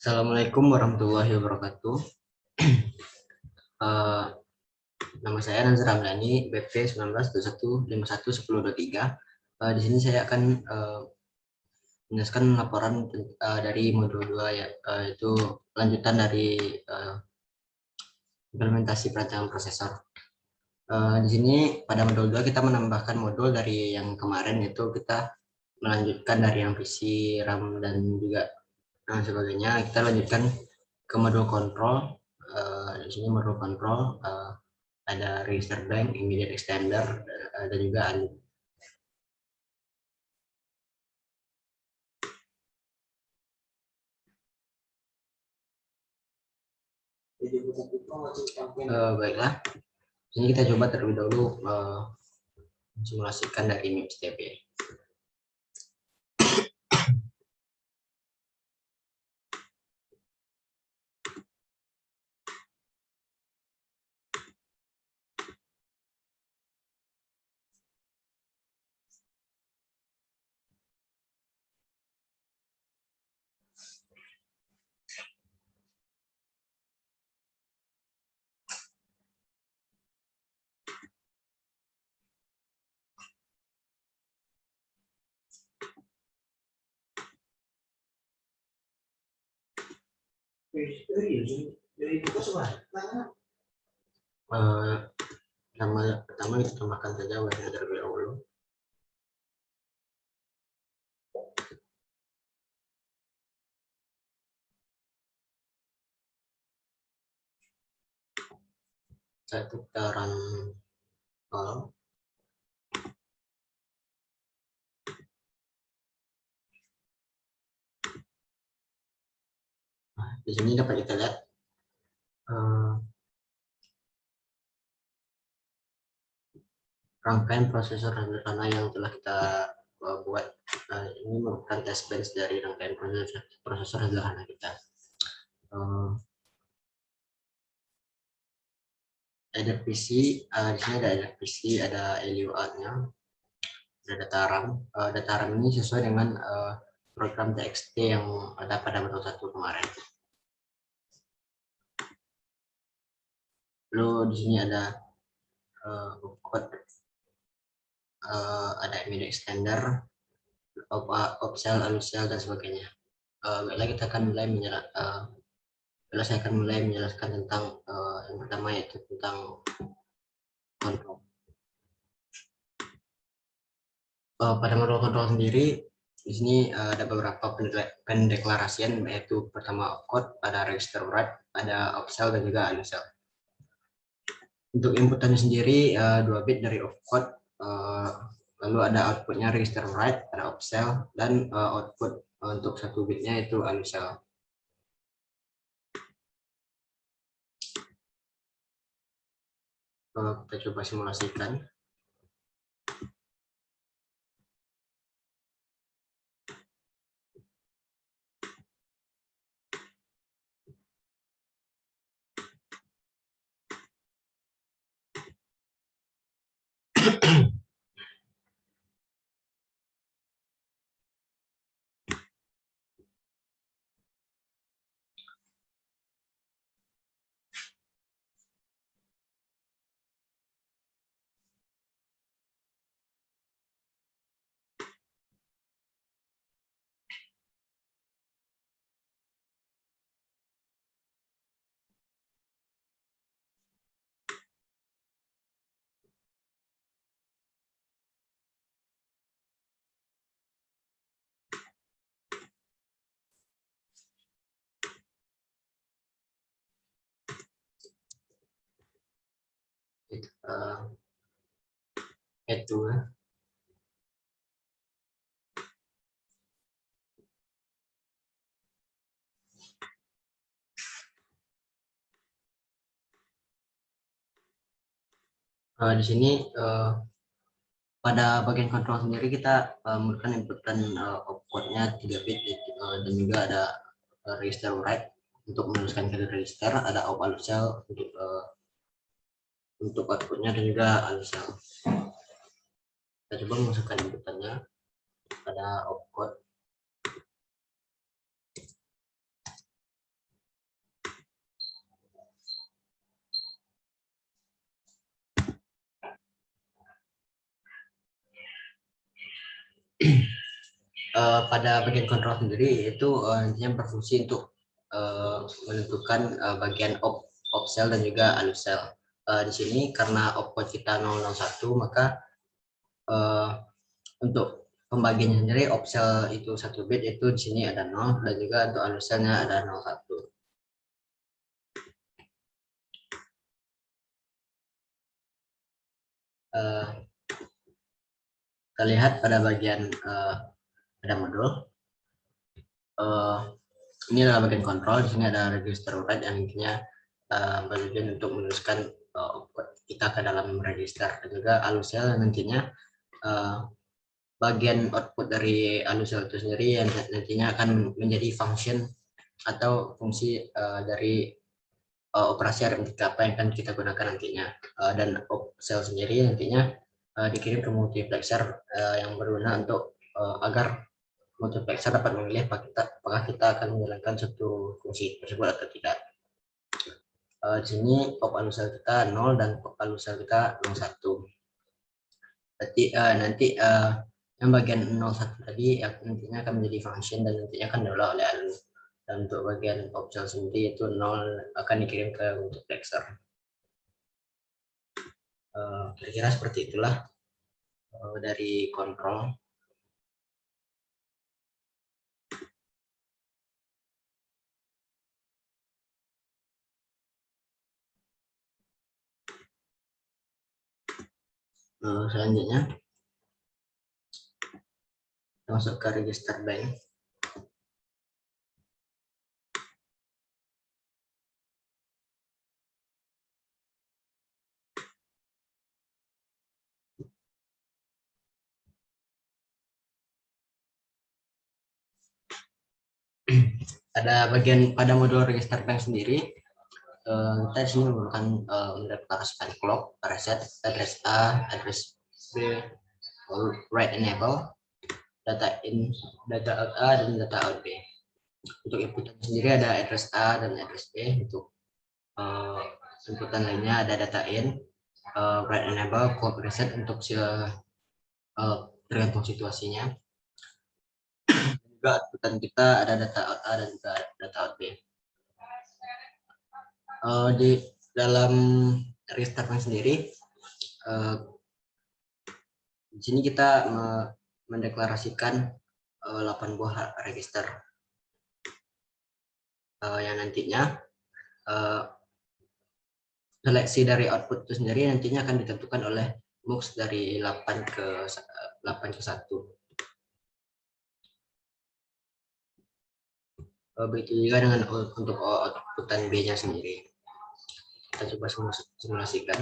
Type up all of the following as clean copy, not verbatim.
Assalamualaikum warahmatullahi wabarakatuh. Eh, Nama saya Nazar Ramdhani, BP 1921511023. Di sini saya akan menjelaskan laporan dari modul 2 ya, itu lanjutan dari implementasi perancangan prosesor. Di sini pada modul 2 kita menambahkan modul dari yang kemarin, yaitu kita melanjutkan dari yang PC, RAM dan juga sebagainya. Kita lanjutkan ke modul kontrol. Di sini modul kontrol ada register bank, immediate extender, dan juga undo. Baiklah, ini kita coba terlebih dahulu simulasikan dari MIPS-TB. Nama pertama kita tambahkan saja webnya terlebih dahulu. Satu putaran nol. Nah, di sini dapat kita lihat rangkaian prosesor sederhana yang telah kita buat. Ini merupakan test bench dari rangkaian prosesor sederhana kita. Ada PC, di sini ada PC, ada LUA-nya, ada data RAM. Data RAM ini sesuai dengan program TXT yang ada pada modul 1 kemarin. Lalu di sini ada code, ada immediate extender, opsel, alusel, dan sebagainya. Baiklah, kita akan mulai saya akan mulai menjelaskan tentang yang pertama, yaitu tentang kontrol. Pada modul kontrol sendiri, di sini ada beberapa pendeklarasian, yaitu pertama opcode, ada register write, ada opsel, dan juga alusel. Untuk inputannya sendiri 2 bit dari opcode, lalu ada outputnya register write, ada opsel, dan output untuk 1 bitnya itu alusel. Kita coba simulasikan. Itu di sini pada bagian kontrol sendiri kita menggunakan inputkan opcode-nya 3 bit, dan juga ada register write untuk menuliskan ke register, ada op alusel untuk outputnya, dan juga alusel. Kita coba memasukkan inputannya pada opcode. pada bagian kontrol sendiri itu nantinya berfungsi untuk menentukan bagian opsel dan juga alusel. Di sini karena opcode kita 001, maka untuk pembagiannya sendiri opsel itu 1 bit, itu di sini ada 0, dan juga untuk aluselnya ada 01. Kita lihat pada bagian pada modul. Ini adalah bagian kontrol. Di sini ada register write yang intinya bertujuan untuk menuliskan kita ke dalam register, dan juga alusel nantinya bagian output dari alusel itu sendiri yang nantinya akan menjadi function atau fungsi dari operasi aritmetika apa yang akan kita gunakan nantinya. Dan opsel sendiri nantinya dikirim ke multiplexer yang berguna untuk agar multiplexer dapat memilih apakah kita akan menjalankan satu fungsi tersebut atau tidak. Di sini pop alusel kita 0 dan pop alusel kita 01. Berarti nanti yang bagian 01 tadi nantinya akan menjadi function dan nantinya akan diolah oleh ALU. Dan untuk bagian opsel sendiri itu 0 akan dikirim ke multiplexer. Kira-kira seperti itulah dari kontrol. Selanjutnya masuk ke register bank. Ada bagian pada modul register bank sendiri, kita di sini menggunakan mendeklarasikan clock, reset, address A, address B, write enable, data in, data out A dan data out B. Untuk inputan sendiri ada address A dan address B. Untuk inputan lainnya ada data in, write enable, clock reset untuk tergantung situasinya. Juga outputan kita ada data out A dan juga data out B. Di dalam register bank sendiri, di sini kita mendeklarasikan 8 buah register yang nantinya seleksi dari output itu sendiri nantinya akan ditentukan oleh mux dari 8 ke 1. Begitu juga dengan untuk outputan B-nya sendiri. Kita coba simulasikan.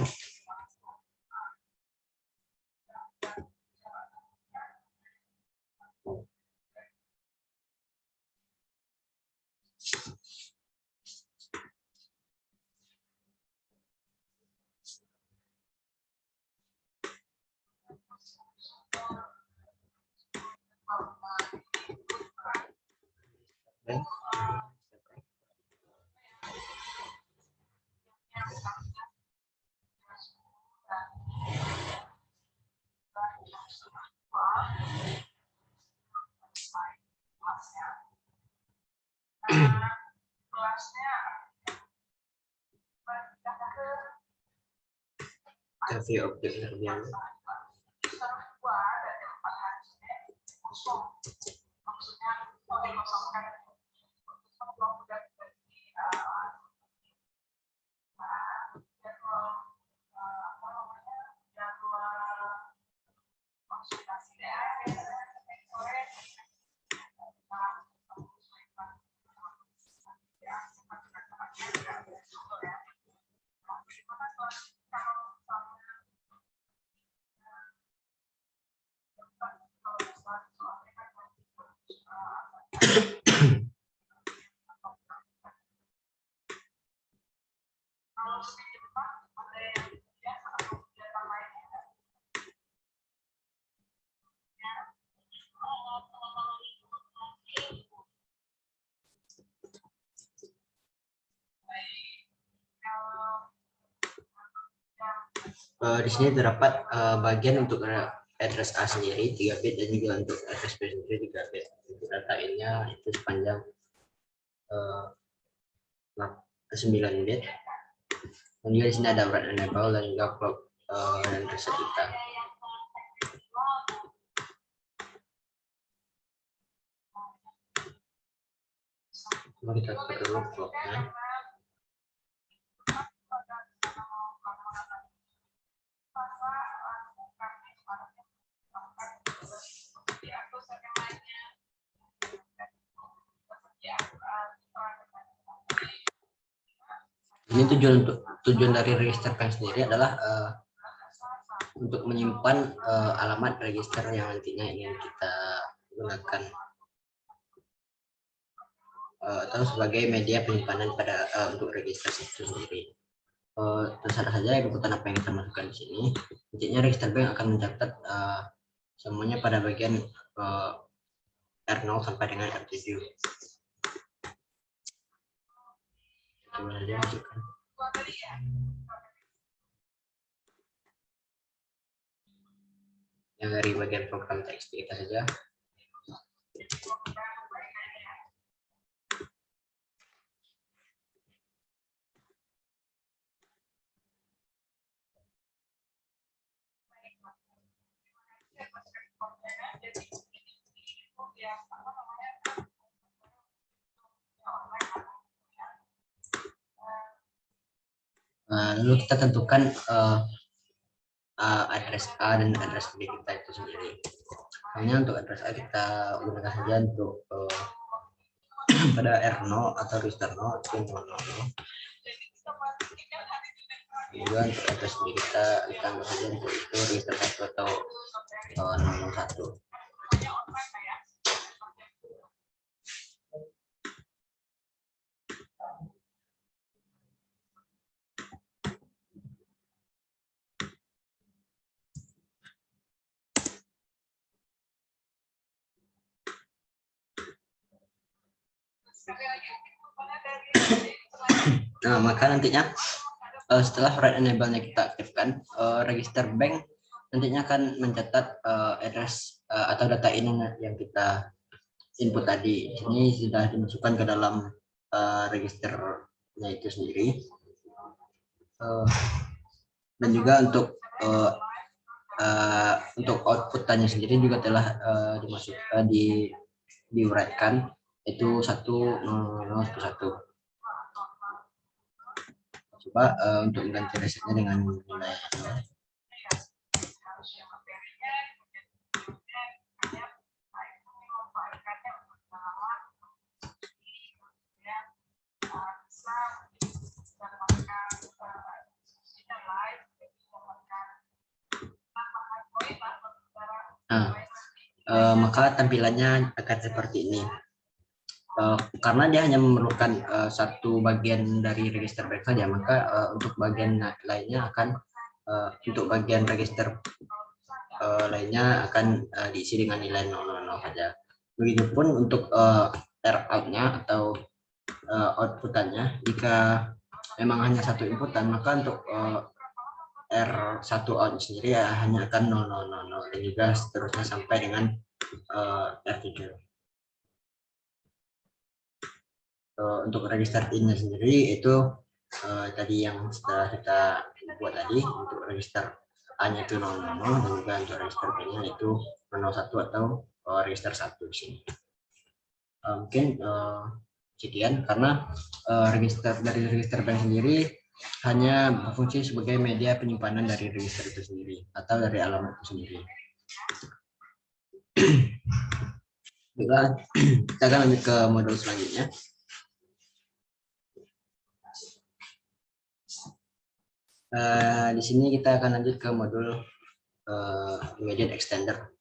Review objek terbiang. Di sini terdapat bagian untuk address A sendiri 3 bit dan juga untuk address B sendiri 3 bit. Untuk data in-nya itu sepanjang 9 bit. Dan juga di sini ada write enable dan juga clock dan reset kita. Coba kita atur dulu clocknya. Ini tujuan dari register bank sendiri adalah untuk menyimpan alamat register yang nantinya ingin kita gunakan atau sebagai media penyimpanan pada untuk register itu sendiri. Terserah saja inputan apa yang kita masukkan di sini. Nantinya register bank akan mencatat semuanya pada bagian R0 sampai dengan R7. Coba saja masukkan. Yang dari bagian program teks kita saja. Lalu kita tentukan address A dan address B kita itu sendiri. Hanya untuk address A kita gunakan saja untuk pada R0 atau register 0 itu 000. Juga untuk address B kita ambil saja untuk itu register 1 atau 001. Nah, maka nantinya setelah write enable-nya kita aktifkan, register bank nantinya akan mencatat address atau data in yang kita input tadi. Ini sudah dimasukkan ke dalam registernya itu sendiri. Dan juga untuk output-nya sendiri juga telah dimasukkan diuraikan itu 10011. Coba untuk mengganti resetnya dengan nilai 0. Nah, maka tampilannya akan seperti ini. Karena dia hanya memerlukan satu bagian dari register bank saja, maka untuk bagian lainnya akan untuk bagian register lainnya akan diisi dengan nilai 000 saja. Begitupun untuk R out-nya atau output-nya, jika memang hanya satu inputan, maka untuk R1 out sendiri ya hanya akan 000 dan juga seterusnya sampai dengan R7. Untuk register in-nya sendiri itu tadi yang sudah kita buat tadi. Untuk register A-nya itu 00 dan juga untuk register B-nya itu 01 atau register 1 di sini. Mungkin sekian karena dari register bank sendiri hanya berfungsi sebagai media penyimpanan dari register itu sendiri atau dari alamat itu sendiri. Baiklah, kita akan lanjut ke modul selanjutnya. Di sini kita akan lanjut ke modul immediate extender.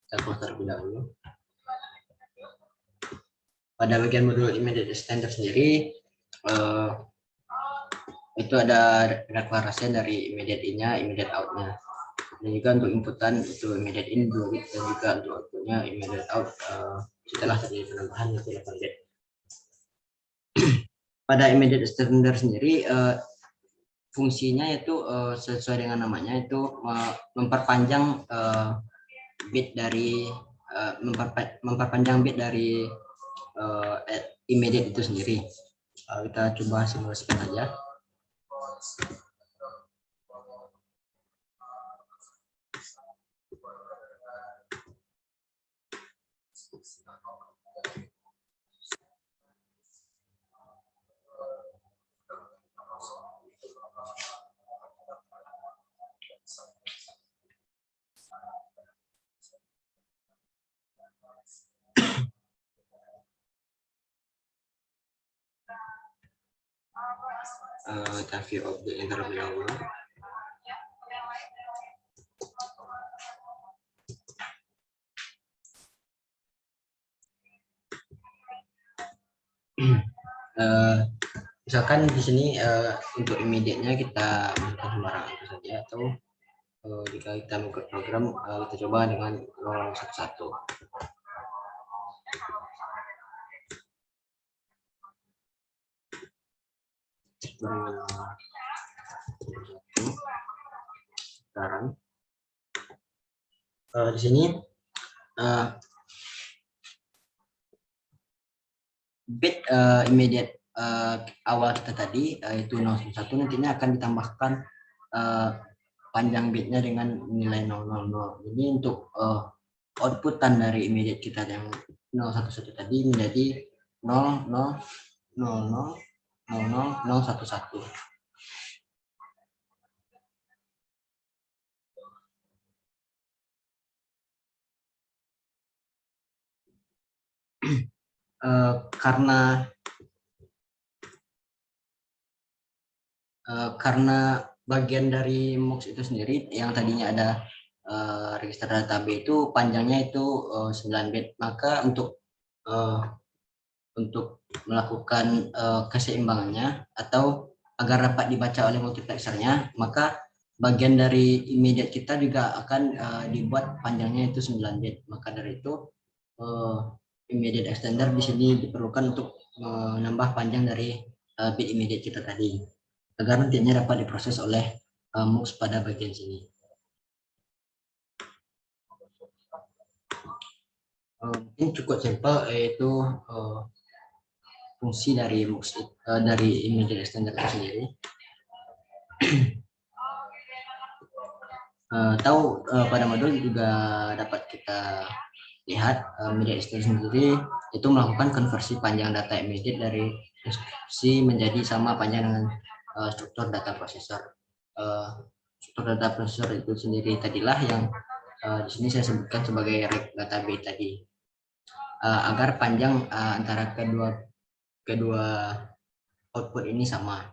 Kita close terlebih dahulu. Pada bagian modul immediate extender sendiri, itu ada deklarasi dari immediate in-nya, immediate out-nya. Dan juga untuk inputan itu immediate in 2 bit dan juga untuk outputnya immediate out setelah terjadi penambahan itu 8 bit. Pada immediate extender sendiri fungsinya itu sesuai dengan namanya itu memperpanjang bit dari memperpanjang bit dari immediate itu sendiri. Kita coba simulasikan aja. Kita view object yang terlebih dahulu. Misalkan di sini untuk immediate-nya kita masukkan sembarang itu saja, atau jika kita mengikut program kita coba dengan 011. Sekarang di sini bit immediate awal kita tadi itu 01, nantinya akan ditambahkan panjang bitnya dengan nilai 000. Jadi untuk outputan dari immediate kita yang 011 tadi menjadi 000000011. Karena bagian dari MUX itu sendiri yang tadinya ada register data B itu panjangnya itu 9 bit, maka untuk melakukan keseimbangannya atau agar dapat dibaca oleh multiplexernya, maka bagian dari immediate kita juga akan dibuat panjangnya itu 9 bit. Maka dari itu immediate extender di sini diperlukan untuk menambah panjang dari bit immediate kita tadi, agar nantinya dapat diproses oleh MUX pada bagian sini. Ini cukup simpel, yaitu fungsi dari MUX dari immediate extender itu sendiri. Tahu pada modul juga dapat kita lihat immediate extender sendiri itu melakukan konversi panjang data immediate dari instruksi menjadi sama panjang dengan struktur data prosesor. Struktur data prosesor itu sendiri tadilah yang di sini saya sebutkan sebagai rect data B tadi, agar panjang antara kedua output ini sama.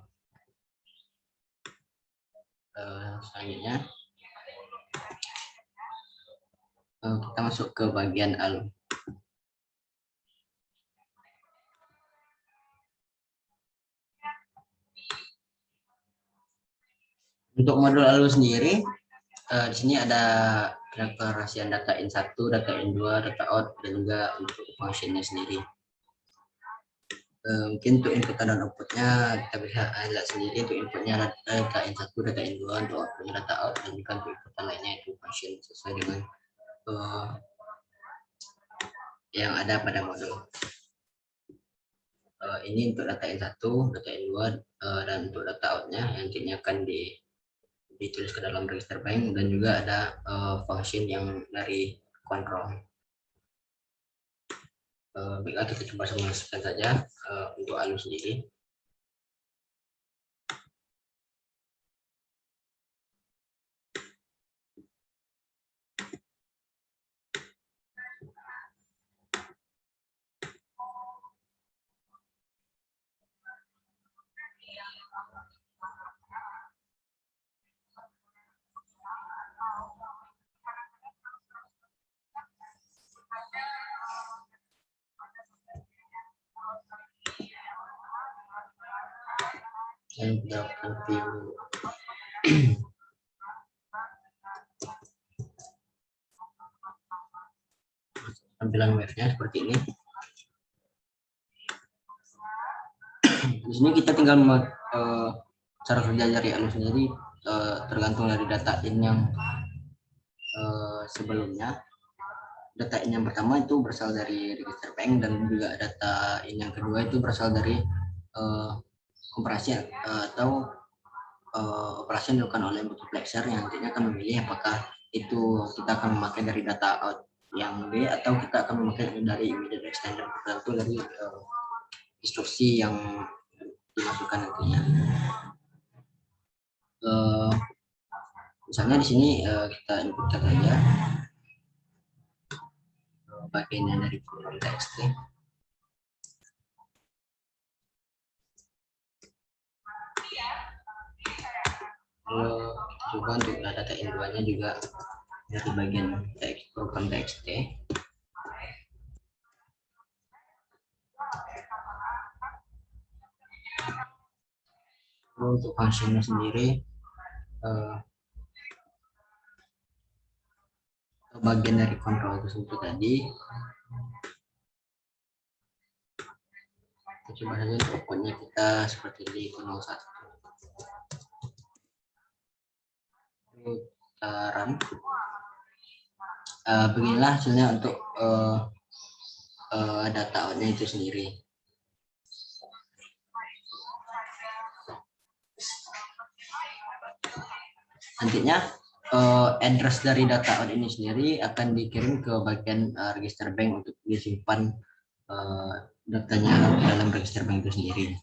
Selanjutnya kita masuk ke bagian ALU. Untuk modul ALU sendiri, di sini ada deklarasian data in1, data in2, data out, dan juga untuk functionnya sendiri. Mungkin untuk input dan outputnya kita bisa lihat sendiri. Untuk inputnya data in1, data in2, untuk outputnya data out, dan juga untuk input lainnya itu function sesuai dengan yang ada pada modul. Ini untuk data in1, data in2, dan untuk data outnya yang nantinya akan ditulis ke dalam register bank, dan juga ada function yang dari kontrol. Baiklah, kita coba simulasikan saja untuk ALU sendiri. Dan kita akan view tampilan wave-nya seperti ini. Di sini kita tinggal cara kerja dari Alus sendiri tergantung dari data in yang sebelumnya. Data in yang pertama itu berasal dari register bank, dan juga data in yang kedua itu berasal dari operasi atau operasi yang dilakukan oleh multiplexer, yang nantinya akan memilih apakah itu kita akan memakai dari data out yang B atau kita akan memakai dari immediate extender, tergantung dari instruksi yang dimasukkan nantinya. Misalnya di sini kita inputkan saja bagiannya dari program txt. Lalu kita coba untuk data in2-nya juga dari bagian program txt. Lalu untuk fungsinya sendiri bagian dari kontrol tersebut tadi, kita coba saja untuk outputnya kita seperti di 01. Kita run. Beginilah hasilnya untuk data outnya itu sendiri. Nantinya address dari data out ini sendiri akan dikirim ke bagian register bank untuk disimpan datanya dalam register bank itu sendiri.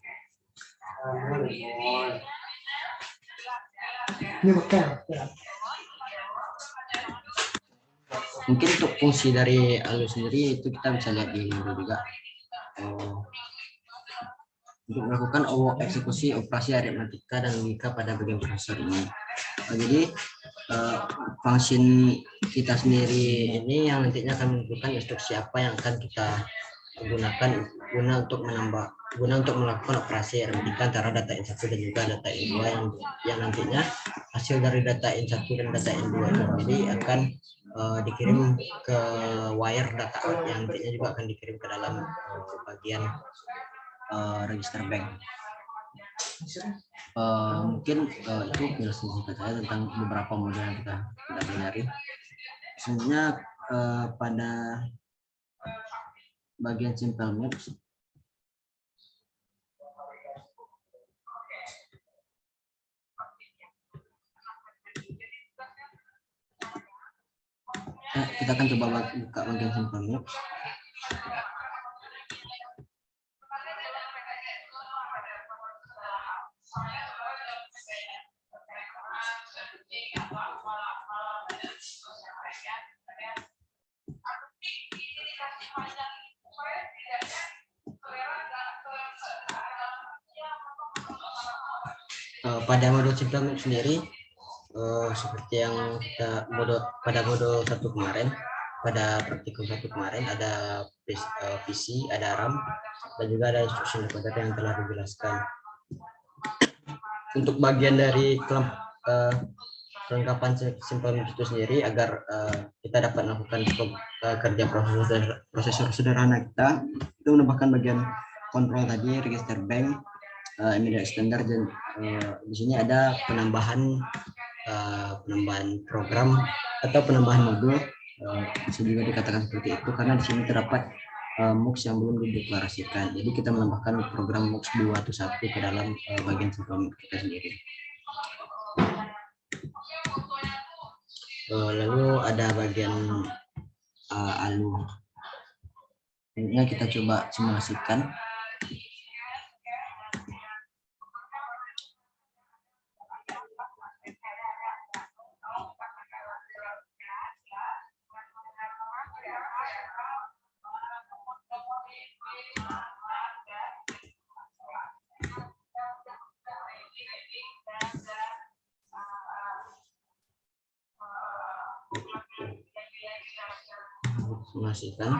Mungkin untuk fungsi dari Alus sendiri itu kita bisa lihat di Luro juga. Untuk melakukan eksekusi operasi aritmatika dan logika pada bagian prosesor ini. Jadi fungsi kita sendiri ini yang nantinya akan menentukan instruksi apa yang akan kita gunakan guna untuk melakukan operasi aritmatika antara data in1 dan juga data in2 yang nantinya hasil dari data in1 dan data in2 ini akan dikirim ke wire data out yang nantinya juga akan dikirim ke dalam bagian register bank. Mungkin itu penjelasan singkat saya tentang beberapa model yang kita pelajari. Sebenarnya pada bagian simple maps kita akan coba buka bagian simple maps. Pada modul simple map sendiri seperti yang kita pada modul 1 kemarin, pada praktikum 1 kemarin ada PC, ada RAM, dan juga ada instruction decoder yang telah dijelaskan. Untuk bagian dari kelengkapan simple map itu sendiri, agar kita dapat melakukan kerja prosesor sederhana kita, itu menambahkan bagian kontrol tadi, register bank, immediate extender, dan di sini ada penambahan program atau penambahan modul, bisa juga dikatakan seperti itu karena di sini terdapat MUX yang belum dideklarasikan. Jadi kita menambahkan program MUX 2.1 ke dalam bagian simple kita sendiri. Lalu ada bagian ALU. Ini kita coba simulasikan. Simulasikan.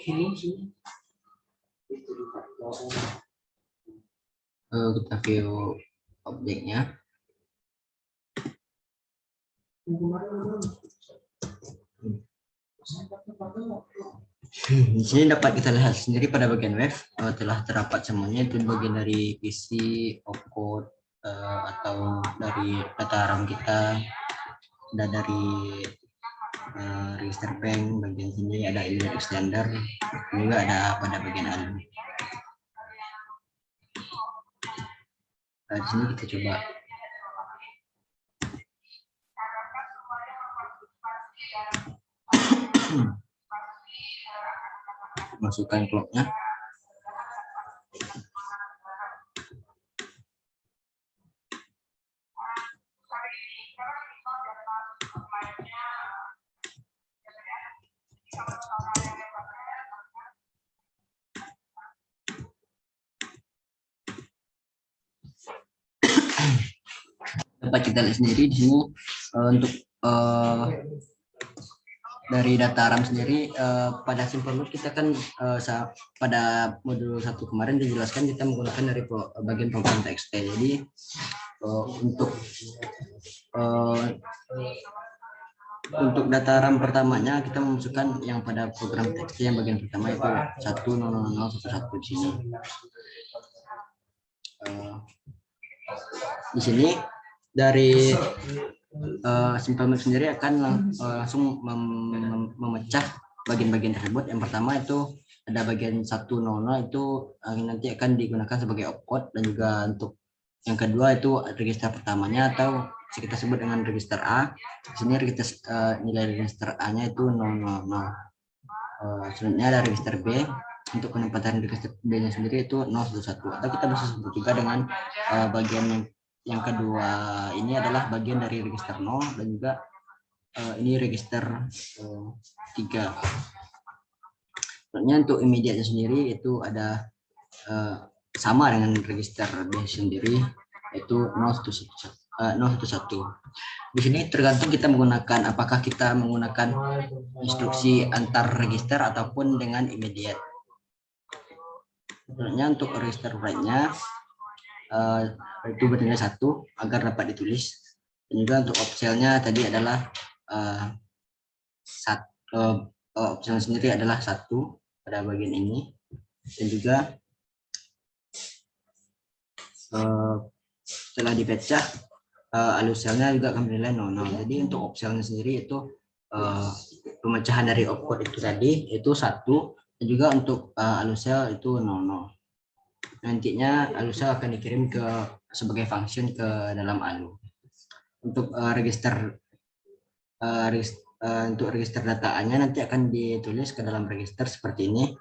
Kita view objeknya. Di sini dapat kita lihat sendiri pada bagian web telah terdapat semuanya, itu bagian dari PC, opcode, atau dari data RAM kita, ada dari register bank. Bagian sini ada email extender, juga ada pada bagian ALU. Di sini kita coba masukkan clocknya. Dapat kita lihat sendiri di sini untuk dari data RAM sendiri pada simple mode kita kan pada modul 1 kemarin dijelaskan kita menggunakan dari bagian program TXT. Jadi untuk data RAM pertamanya kita memasukkan yang pada program TXT yang bagian pertama itu 1000011 di sini. Di sini dari simple mode sendiri akan langsung memecah bagian-bagian tersebut. Yang pertama itu ada bagian 100 itu nanti akan digunakan sebagai opcode, dan juga untuk yang kedua itu register pertamanya atau kita sebut dengan register A. Di sini nilai register A-nya itu 000. Selanjutnya ada register B. Untuk penempatan register B-nya sendiri itu 011, atau kita bisa sebut juga dengan bagian yang kedua ini adalah bagian dari register 0, dan juga ini register 3. Selanjutnya untuk immediate sendiri itu ada sama dengan register B sendiri, yaitu 011. Di sini tergantung kita menggunakan apakah kita menggunakan instruksi antar register ataupun dengan immediate. Selanjutnya untuk register write-nya itu bernilai 1 agar dapat ditulis, dan juga untuk opsel-nya tadi adalah opsel sendiri adalah 1 pada bagian ini, dan juga setelah dipecah aluselnya juga akan bernilai 00. Jadi untuk opselnya sendiri itu pemecahan dari opcode itu tadi itu 1, dan juga untuk alusel itu 00. Nantinya alusel akan dikirim sebagai function ke dalam ALU. Untuk untuk register data A-nya nanti akan ditulis ke dalam register seperti ini.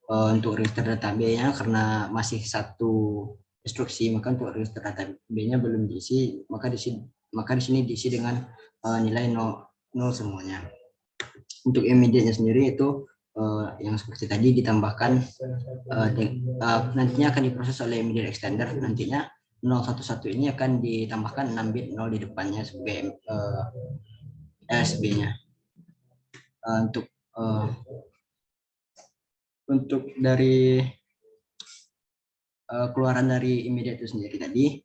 Untuk register data B-nya karena masih 1 instruksi, maka untuk register data B-nya belum diisi, maka di sini diisi dengan nilai 0 semuanya. Untuk immediate-nya sendiri itu yang seperti tadi ditambahkan nantinya akan diproses oleh immediate extender. Nantinya 011 ini akan ditambahkan 6 bit 0 di depannya sebagai SB-nya. Untuk dari keluaran dari immediate itu sendiri tadi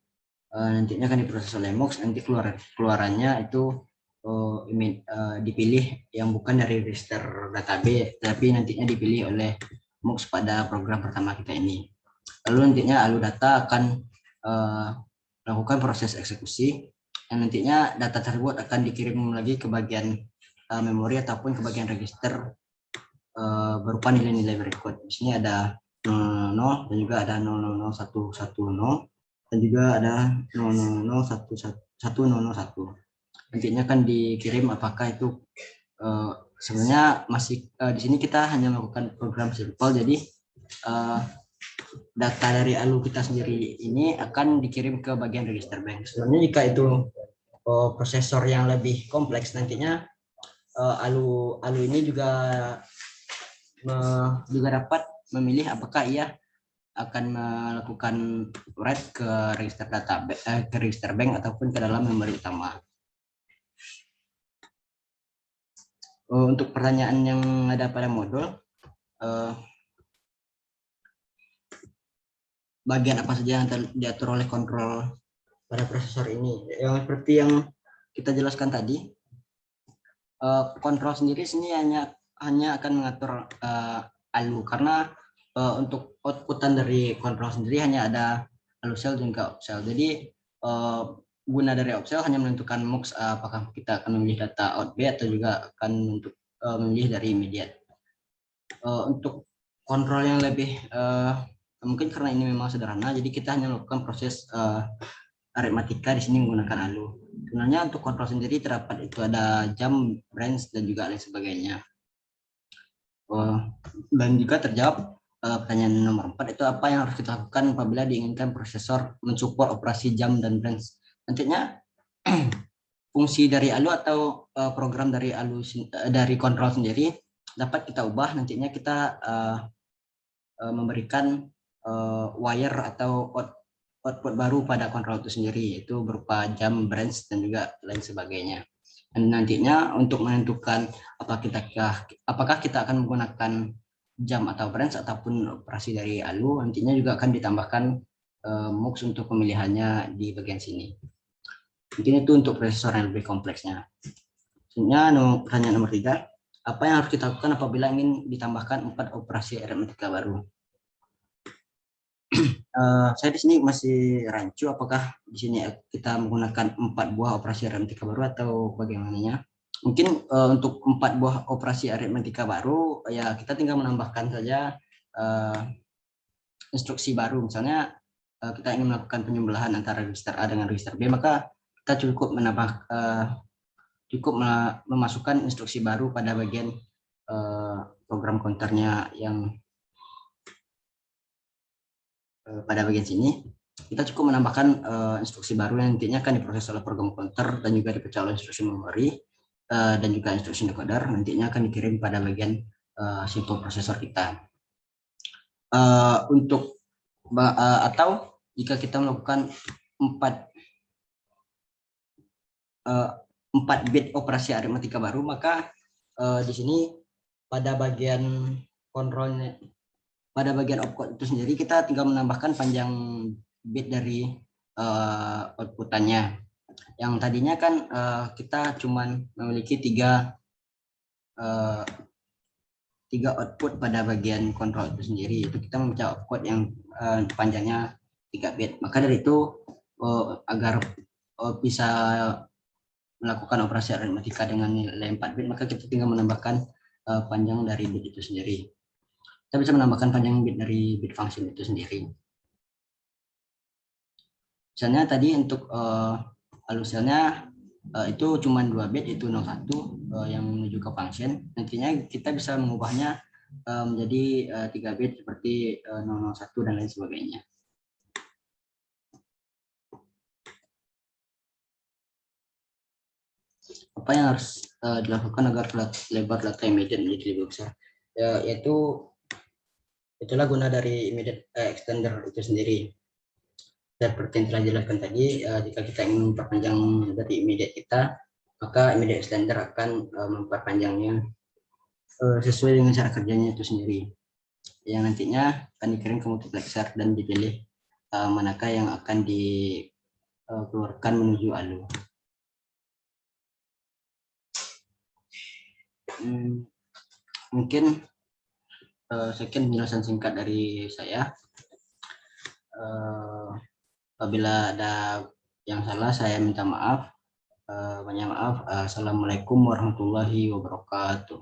nantinya akan diproses oleh MUX. Nanti keluarannya itu dipilih yang bukan dari register data B, tapi nantinya dipilih oleh MUX pada program pertama kita ini. Lalu nantinya ALU data akan melakukan proses eksekusi, yang nantinya data tersebut akan dikirim lagi ke bagian memori ataupun ke bagian register berupa nilai-nilai berikut. Di sini ada 00, dan juga ada 00110, dan juga ada 0001101. Nantinya akan dikirim apakah itu sebenarnya masih di sini kita hanya melakukan program simple, jadi data dari ALU kita sendiri ini akan dikirim ke bagian register bank. Sebenarnya jika itu prosesor yang lebih kompleks, nantinya ALU ini juga dapat memilih apakah ia akan melakukan write ke register bank ataupun ke dalam memori utama. Untuk pertanyaan yang ada pada modul, bagian apa saja yang diatur oleh kontrol pada prosesor ini. Yang seperti yang kita jelaskan tadi, kontrol sendiri sini hanya akan mengatur ALU, karena untuk outputan dari kontrol sendiri hanya ada ALU cell dan juga opsel. Jadi guna dari opsel hanya menentukan MUX, apakah kita akan memilih data out B atau juga akan untuk memilih dari immediate. Untuk kontrol yang lebih mungkin karena ini memang sederhana, jadi kita hanya melakukan proses aritmatika di sini menggunakan ALU. Sebenarnya untuk kontrol sendiri terdapat itu ada jam, branch, dan juga lain sebagainya. Dan juga terjawab pertanyaan nomor 4, itu apa yang harus kita lakukan apabila diinginkan prosesor mensupport operasi jam dan branch. Nantinya fungsi dari ALU atau program dari ALU dari kontrol sendiri dapat kita ubah. Nantinya kita memberikan wire atau output baru pada kontrol itu sendiri, yaitu berupa jam, branch, dan juga lain sebagainya. Dan nantinya untuk menentukan apakah kita akan menggunakan jam atau branch ataupun operasi dari ALU, nantinya juga akan ditambahkan MUX untuk pemilihannya di bagian sini. Mungkin itu untuk prosesor yang lebih kompleksnya. Selanjutnya pertanyaan nomor 3, apa yang harus kita lakukan apabila ingin ditambahkan 4 operasi aritmatika baru? Saya di sini masih rancu apakah di sini kita menggunakan 4 buah operasi aritmatika baru atau bagaimananya. Mungkin untuk 4 buah operasi aritmatika baru ya kita tinggal menambahkan saja instruksi baru. Misalnya kita ingin melakukan penyembelahan antara register A dengan register B, maka kita cukup memasukkan instruksi baru pada bagian program counternya yang pada bagian sini. Kita cukup menambahkan instruksi baru yang nantinya akan diproses oleh program counter dan juga dipecah oleh instruksi memori dan juga instruksi decoder, nantinya akan dikirim pada bagian simple prosesor kita. Atau jika kita melakukan 4 bit operasi aritmatika baru, maka di sini pada bagian kontrolnya, pada bagian opcode itu sendiri kita tinggal menambahkan panjang bit dari outputannya. Yang tadinya kan kita cuman memiliki 3 output pada bagian kontrol itu sendiri, itu kita membaca opcode yang panjangnya 3 bit. Maka dari itu agar bisa melakukan operasi aritmatika dengan nilai 4 bit, maka kita tinggal menambahkan panjang dari bit itu sendiri. Kita bisa menambahkan panjang bit dari bit function itu sendiri. Misalnya tadi untuk ALU cell-nya itu cuma 2 bit, itu 01 yang menuju ke function. Nantinya kita bisa mengubahnya menjadi 3 bit seperti 001 dan lain sebagainya. Apa yang harus dilakukan agar lebar data immediate menjadi lebih besar? Yaitu itulah guna dari immediate extender itu sendiri. Dan seperti yang telah dijelaskan tadi, jika kita ingin memperpanjang dari immediate kita, maka immediate extender akan memperpanjangnya sesuai dengan cara kerjanya itu sendiri, yang nantinya akan dikirim ke multiplexer dan dipilih manakah yang akan dikeluarkan menuju ALU. Mungkin sekian penjelasan singkat dari saya. Apabila ada yang salah saya minta maaf. Banyak maaf. Assalamualaikum warahmatullahi wabarakatuh.